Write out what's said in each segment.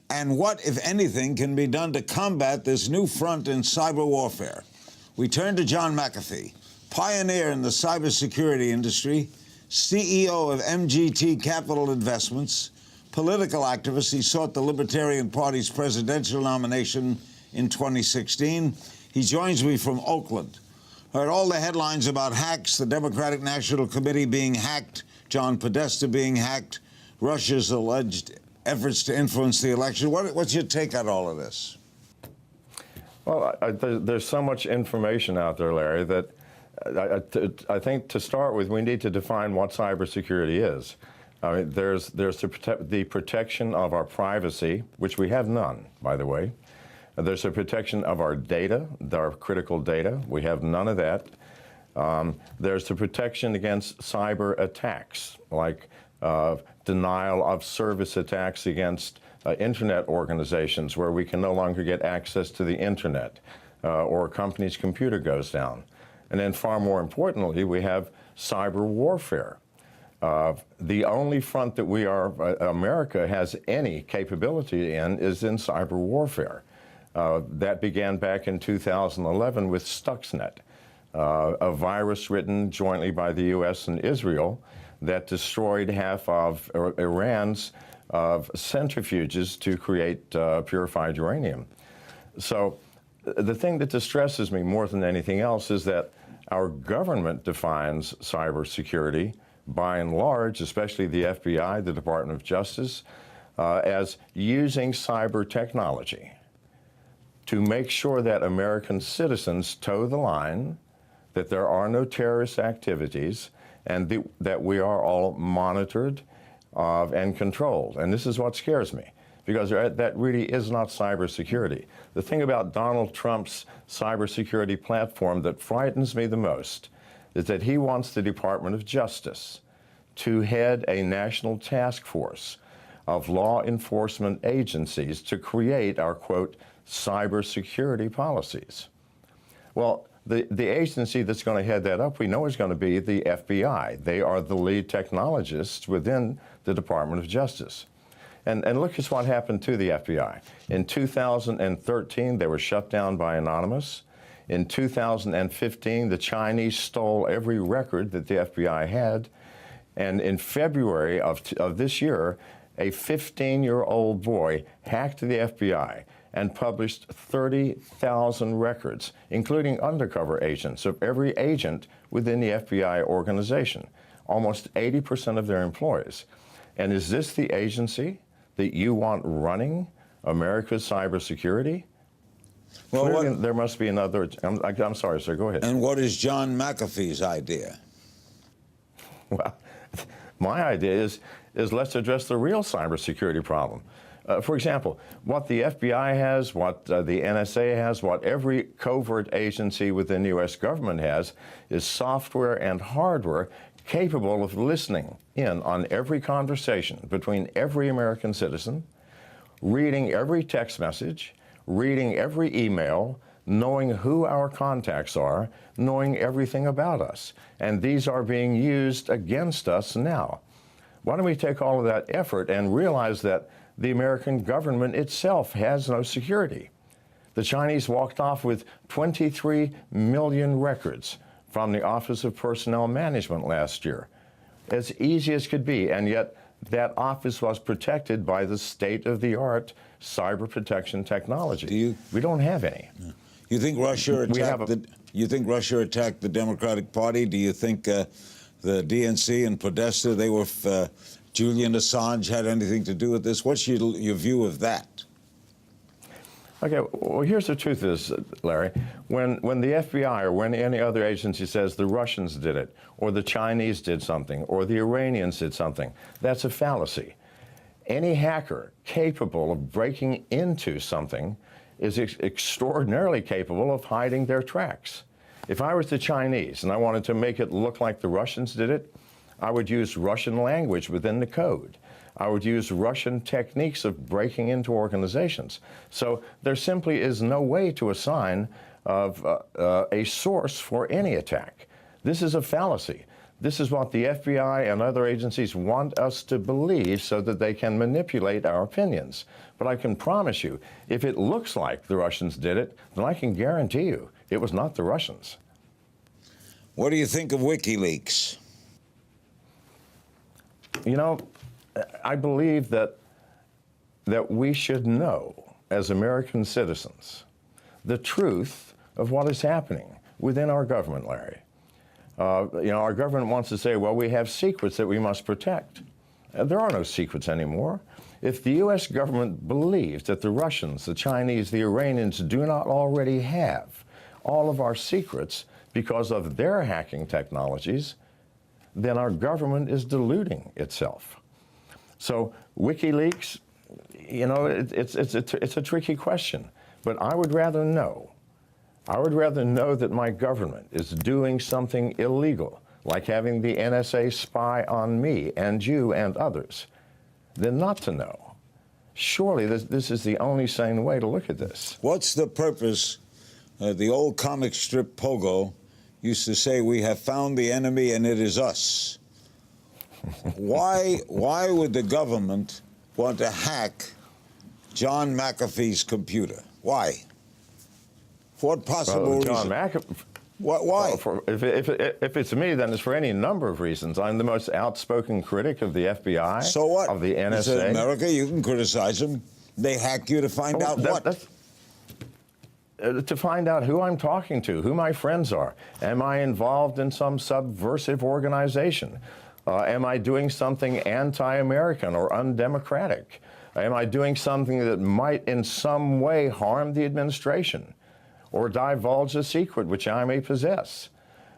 And what, if anything, can be done to combat this new front in cyber warfare? We turn to John McAfee, pioneer in the cybersecurity industry, CEO of MGT Capital Investments, political activist. He sought the Libertarian Party's presidential nomination in 2016. He joins me from Oakland. Heard all the headlines about hacks, the Democratic National Committee being hacked, John Podesta being hacked, Russia's alleged efforts to influence the election. What's your take on all of this? Well, there's so much information out there, Larry, that I think to start with, we need to define what cybersecurity is. I mean, there's the protection of our privacy, which we have none, by the way. There's the protection of our data, our critical data. We have none of that. There's the protection against cyber attacks, like denial of service attacks against internet organizations where we can no longer get access to the internet or a company's computer goes down. And then far more importantly, we have cyber warfare. The only front that America has any capability in is in cyber warfare. That began back in 2011 with Stuxnet, a virus written jointly by the U.S. and Israel that destroyed half of Iran's centrifuges to create purified uranium. So the thing that distresses me more than anything else is that our government defines cybersecurity, by and large, especially the FBI, the Department of Justice, as using cyber technology to make sure that American citizens toe the line, that there are no terrorist activities, and that we are all monitored and controlled. And this is what scares me, because that really is not cybersecurity. The thing about Donald Trump's cybersecurity platform that frightens me the most is that he wants the Department of Justice to head a national task force of law enforcement agencies to create our, quote, cybersecurity policies. Well, the agency that's going to head that up, we know is going to be the FBI. They are the lead technologists within the Department of Justice. And look at what happened to the FBI. In 2013, they were shut down by Anonymous. In 2015, the Chinese stole every record that the FBI had. And in February of this year, a 15-year-old boy hacked the FBI and published 30,000 records, including undercover agents of every agent within the FBI organization, almost 80% of their employees. And is this the agency that you want running America's cybersecurity? Well, clearly, there must be another. I'm sorry, sir, go ahead. And what is John McAfee's idea? Well, my idea is let's address the real cybersecurity problem. For example, what the FBI has, what the NSA has, what every covert agency within the U.S. government has is software and hardware capable of listening in on every conversation between every American citizen, reading every text message, reading every email, knowing who our contacts are, knowing everything about us. And these are being used against us now. Why don't we take all of that effort and realize that the American government itself has no security? The Chinese walked off with 23 million records from the Office of Personnel Management last year. As easy as could be, and yet that office was protected by the state-of-the-art cyber protection technology. We don't have any. You think Russia attacked the Democratic Party? Do you think the DNC and Podesta, Julian Assange had anything to do with this? What's your view of that? Okay, well, here's the truth is, Larry, when the FBI or when any other agency says the Russians did it, or the Chinese did something, or the Iranians did something, that's a fallacy. Any hacker capable of breaking into something is extraordinarily capable of hiding their tracks. If I was the Chinese and I wanted to make it look like the Russians did it, I would use Russian language within the code. I would use Russian techniques of breaking into organizations. So there simply is no way to assign a source for any attack. This is a fallacy. This is what the FBI and other agencies want us to believe so that they can manipulate our opinions. But I can promise you, if it looks like the Russians did it, then I can guarantee you it was not the Russians. What do you think of WikiLeaks? You know, I believe that we should know, as American citizens, the truth of what is happening within our government, Larry. You know, our government wants to say, well, we have secrets that we must protect. There are no secrets anymore. If the U.S. government believes that the Russians, the Chinese, the Iranians do not already have all of our secrets because of their hacking technologies, then our government is deluding itself. So WikiLeaks, you know, it's a tricky question, but I would rather know. I would rather know that my government is doing something illegal, like having the NSA spy on me and you and others, than not to know. Surely this is the only sane way to look at this. What's the purpose? The old comic strip Pogo used to say, we have found the enemy and it is us. Why would the government want to hack John McAfee's computer? Why? For what possible reason? John McAfee. Why? If it's me, then it's for any number of reasons. I'm the most outspoken critic of the FBI. So what? Of the NSA. It's in America, you can criticize them. They hack you to find out what? To find out who I'm talking to, who my friends are. Am I involved in some subversive organization? Am I doing something anti-American or undemocratic? Am I doing something that might in some way harm the administration or divulge a secret which I may possess?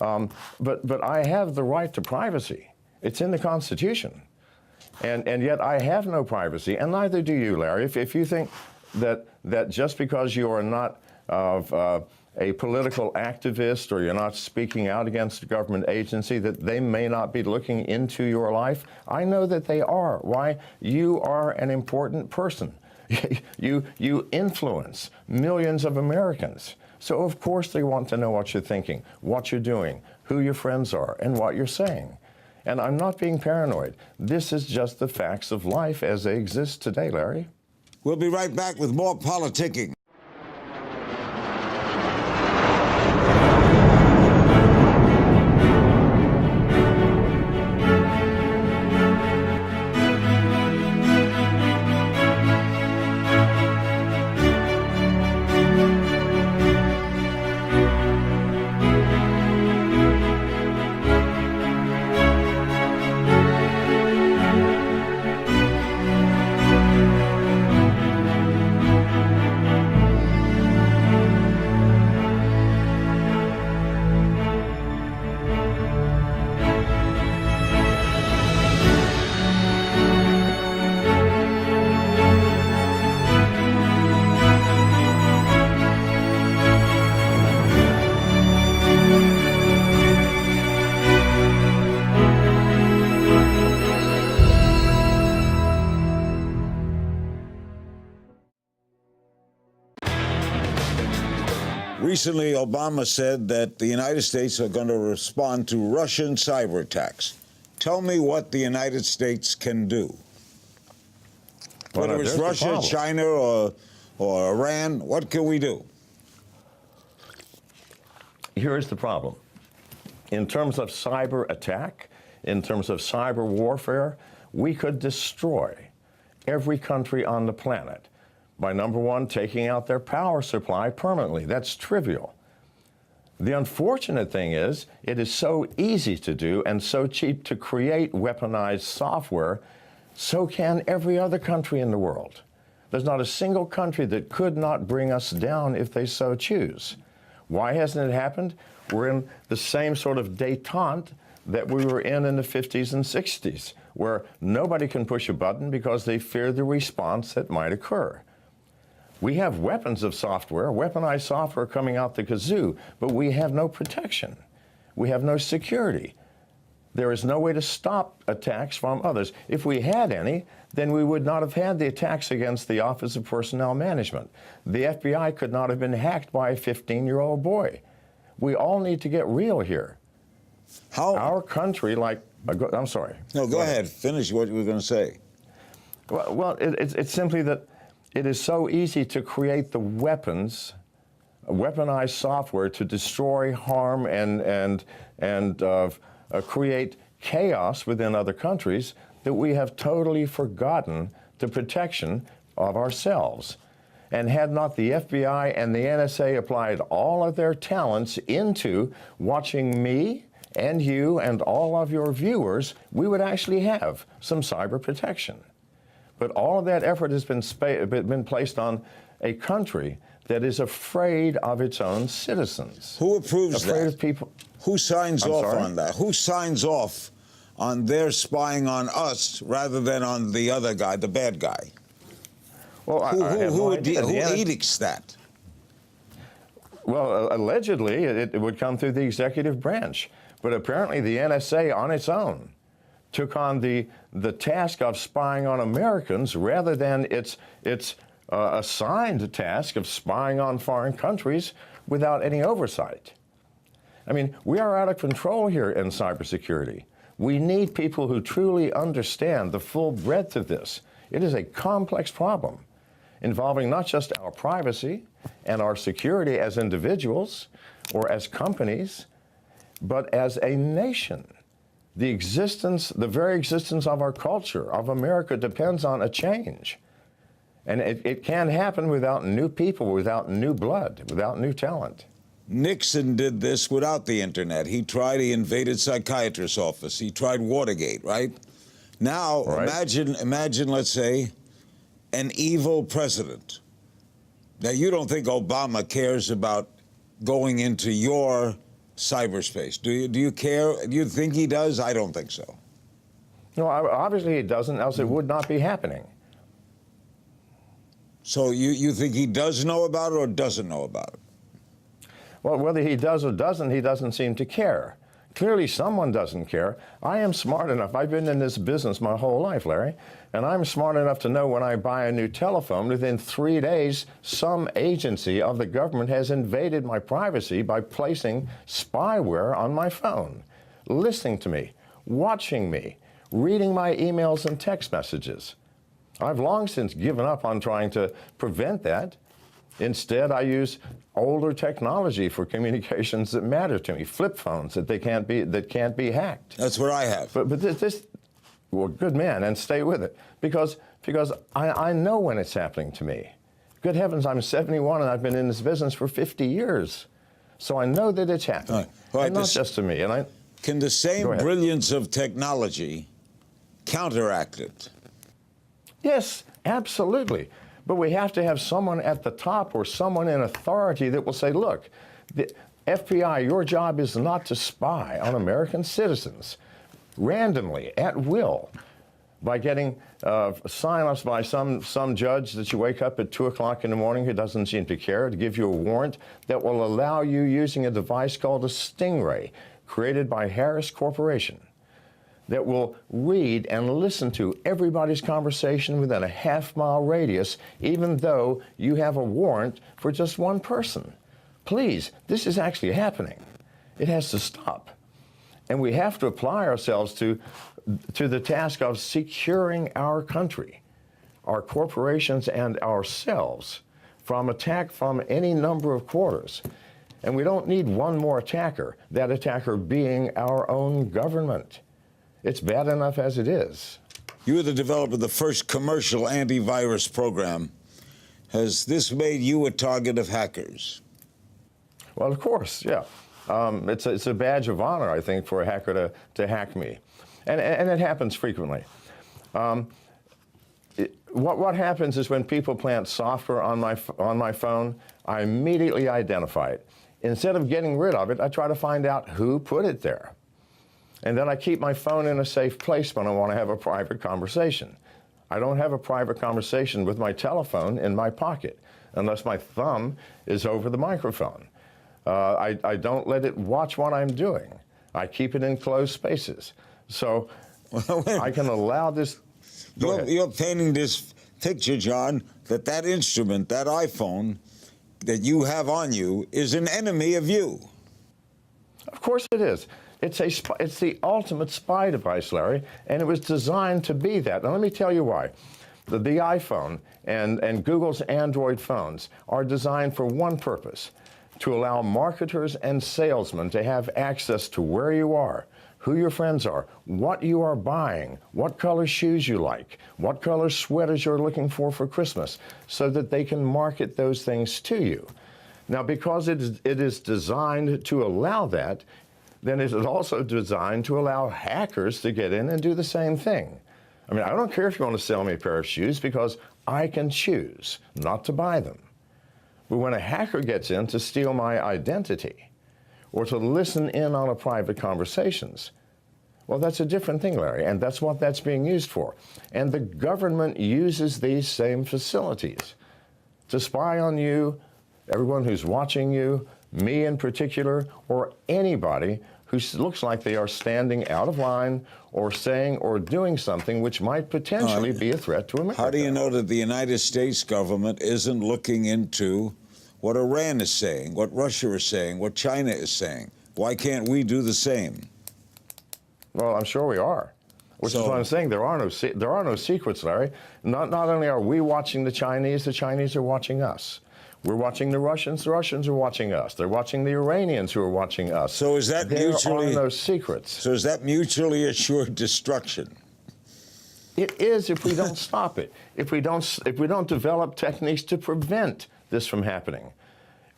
But I have the right to privacy. It's in the Constitution. And yet I have no privacy, and neither do you, Larry. If you think that just because you are not a political activist or you're not speaking out against a government agency, that they may not be looking into your life, I know that they are. Why? You are an important person. You influence millions of Americans. So of course they want to know what you're thinking, what you're doing, who your friends are, and what you're saying. And I'm not being paranoid. This is just the facts of life as they exist today, Larry. We'll be right back with more politicking. Recently, Obama said that the United States are going to respond to Russian cyber attacks. Tell me what the United States can do. Whether it's Russia, China, or Iran, what can we do? Here is the problem. In terms of cyber attack, in terms of cyber warfare, we could destroy every country on the planet by, number one, taking out their power supply permanently. That's trivial. The unfortunate thing is, it is so easy to do and so cheap to create weaponized software, so can every other country in the world. There's not a single country that could not bring us down if they so choose. Why hasn't it happened? We're in the same sort of détente that we were in the 50s and 60s, where nobody can push a button because they fear the response that might occur. We have weapons of software, weaponized software coming out the kazoo, but we have no protection. We have no security. There is no way to stop attacks from others. If we had any, then we would not have had the attacks against the Office of Personnel Management. The FBI could not have been hacked by a 15-year-old boy. We all need to get real here. How? Our country, like, I'm sorry. No, go ahead. Finish what you were going to say. Well, it's simply that it is so easy to create the weapons, weaponized software to destroy, harm, and create chaos within other countries that we have totally forgotten the protection of ourselves. And had not the FBI and the NSA applied all of their talents into watching me and you and all of your viewers, we would actually have some cyber protection. But all of that effort has been placed on a country that is afraid of its own citizens. Who approves afraid that? Of people. Who signs I'm off sorry? on that? Who signs off on their spying on us rather than on the other guy, the bad guy? Well, Who edicts that? Well, allegedly, it would come through the executive branch. But apparently the NSA on its own took on the task of spying on Americans rather than its assigned task of spying on foreign countries without any oversight. I mean, we are out of control here in cybersecurity. We need people who truly understand the full breadth of this. It is a complex problem involving not just our privacy and our security as individuals or as companies, but as a nation. The very existence of our culture, of America, depends on a change. And it can't happen without new people, without new blood, without new talent. Nixon did this without the internet. He invaded psychiatrist's office. He tried Watergate, right? Now, Right. imagine, let's say, an evil president. Now, you don't think Obama cares about going into your cyberspace, do you? Do you care? Do you think he does? I don't think so. No, obviously he doesn't, else it would not be happening. So you think he does know about it or doesn't know about it? Well, whether he does or doesn't, he doesn't seem to care. Clearly someone doesn't care. I am smart enough. I've been in this business my whole life, Larry, and I'm smart enough to know when I buy a new telephone, within 3 days, some agency of the government has invaded my privacy by placing spyware on my phone, listening to me, watching me, reading my emails and text messages. I've long since given up on trying to prevent that. Instead, I use older technology for communications that matter to me, flip phones that can't be hacked. That's what I have. But this, well, good man, and stay with it, because I know when it's happening to me. Good heavens, I'm 71 and I've been in this business for 50 years, so I know that it's happening, All right, and not just to me. And can the same brilliance of technology counteract it? Yes, absolutely. But we have to have someone at the top or someone in authority that will say, look, the FBI, your job is not to spy on American citizens randomly, at will, by getting sign-offs by some judge that you wake up at 2 o'clock in the morning who doesn't seem to care, to give you a warrant that will allow you using a device called a Stingray, created by Harris Corporation, that will read and listen to everybody's conversation within a half-mile radius, even though you have a warrant for just one person. Please, this is actually happening. It has to stop. And we have to apply ourselves to the task of securing our country, our corporations, and ourselves from attack from any number of quarters. And we don't need one more attacker, that attacker being our own government. It's bad enough as it is. You were the developer of the first commercial antivirus program. Has this made you a target of hackers? Well, of course, yeah. It's a badge of honor, I think, for a hacker to hack me. And it happens frequently. What happens is when people plant software on my phone, I immediately identify it. Instead of getting rid of it, I try to find out who put it there. And then I keep my phone in a safe place when I want to have a private conversation. I don't have a private conversation with my telephone in my pocket unless my thumb is over the microphone. I don't let it watch what I'm doing. I keep it in closed spaces. So I can allow this. You're painting this picture, John, that instrument, that iPhone that you have on you is an enemy of you. Of course it is. It's the ultimate spy device, Larry, and it was designed to be that. Now, let me tell you why. The iPhone and Google's Android phones are designed for one purpose: to allow marketers and salesmen to have access to where you are, who your friends are, what you are buying, what color shoes you like, what color sweaters you're looking for Christmas, so that they can market those things to you. Now, because it is designed to allow that, then it is also designed to allow hackers to get in and do the same thing. I mean, I don't care if you want to sell me a pair of shoes, because I can choose not to buy them. But when a hacker gets in to steal my identity or to listen in on a private conversations, well, that's a different thing, Larry, and that's what that's being used for. And the government uses these same facilities to spy on you, everyone who's watching you, me in particular, or anybody who looks like they are standing out of line or saying or doing something which might potentially be a threat to America. How do you know that the United States government isn't looking into what Iran is saying, what Russia is saying, what China is saying? Why can't we do the same? Well, I'm sure we are. Which is what I'm saying. There are no secrets, Larry. Not only are we watching the Chinese are watching us. We're watching the Russians are watching us. They're watching the Iranians who are watching us. So is that there are no secrets. So is that mutually assured destruction? It is if we don't stop it. If we don't develop techniques to prevent this from happening.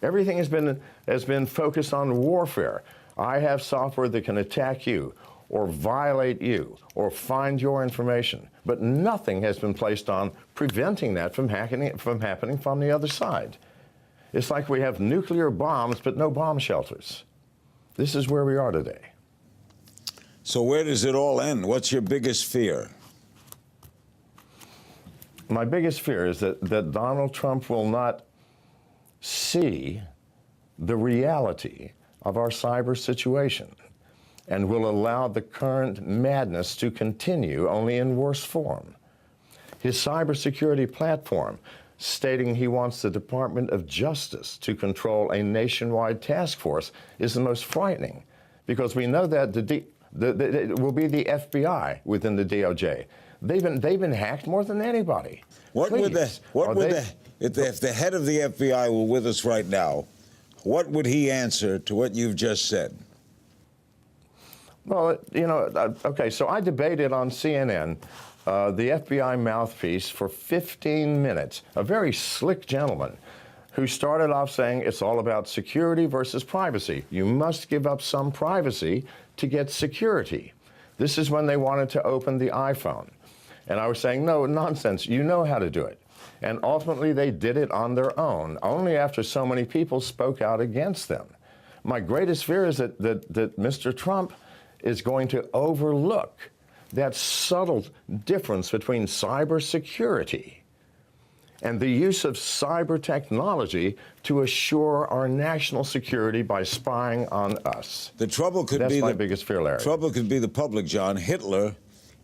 Everything has been focused on warfare. I have software that can attack you or violate you or find your information, but nothing has been placed on preventing that from happening from the other side. It's like we have nuclear bombs, but no bomb shelters. This is where we are today. So where does it all end? What's your biggest fear? My biggest fear is that Donald Trump will not see the reality of our cyber situation and will allow the current madness to continue, only in worse form. His cybersecurity platform, stating he wants the Department of Justice to control a nationwide task force, is the most frightening, because we know that it will be the FBI within the DOJ. They've been hacked more than anybody. If the head of the FBI were with us right now, what would he answer to what you've just said? Well, okay, so I debated on CNN the FBI mouthpiece for 15 minutes, a very slick gentleman who started off saying it's all about security versus privacy. You must give up some privacy to get security. This is when they wanted to open the iPhone. And I was saying, no, nonsense, you know how to do it. And ultimately they did it on their own, only after so many people spoke out against them. My greatest fear is that Mr. Trump is going to overlook that subtle difference between cybersecurity and the use of cyber technology to assure our national security by spying on us. The trouble could That's be my biggest fear, Larry. Trouble could be the public, John. Hitler,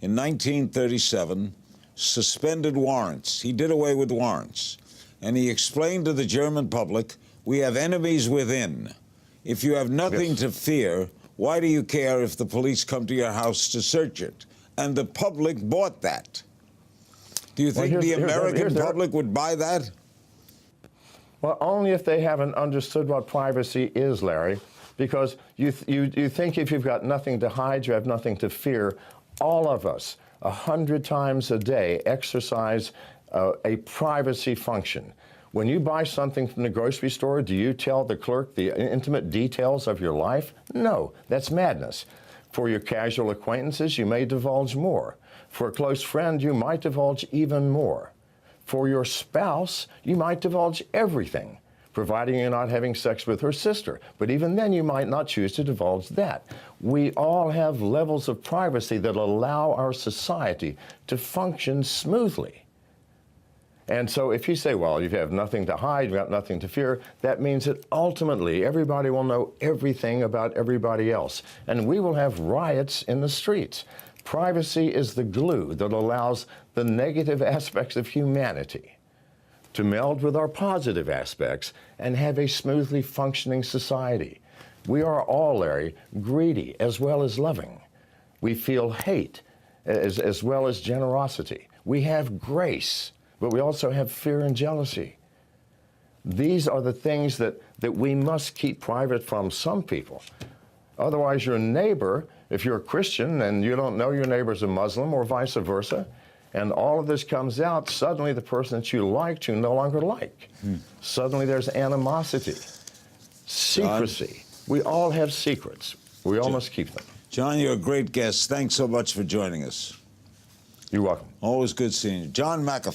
in 1937, suspended warrants. He did away with warrants. And he explained to the German public, we have enemies within. If you have nothing to fear, why do you care if the police come to your house to search it? And the public bought that. Do you think the American public would buy that? Well, only if they haven't understood what privacy is, Larry, because you think if you've got nothing to hide, you have nothing to fear. All of us, 100 times a day, exercise a privacy function. When you buy something from the grocery store, do you tell the clerk the intimate details of your life? No, that's madness. For your casual acquaintances, you may divulge more. For a close friend, you might divulge even more. For your spouse, you might divulge everything, providing you're not having sex with her sister. But even then, you might not choose to divulge that. We all have levels of privacy that allow our society to function smoothly. And so if you say, well, you have nothing to hide, you've got nothing to fear, that means that ultimately everybody will know everything about everybody else. And we will have riots in the streets. Privacy is the glue that allows the negative aspects of humanity to meld with our positive aspects and have a smoothly functioning society. We are all, Larry, greedy as well as loving. We feel hate as well as generosity. We have grace, but we also have fear and jealousy. These are the things that we must keep private from some people. Otherwise, your neighbor, if you're a Christian and you don't know your neighbor's a Muslim or vice versa, and all of this comes out, suddenly the person that you liked, you no longer like. Suddenly there's animosity, secrecy. We all have secrets. We all must keep them. John, you're a great guest. Thanks so much for joining us. You're welcome. Always good seeing you. John McAfee.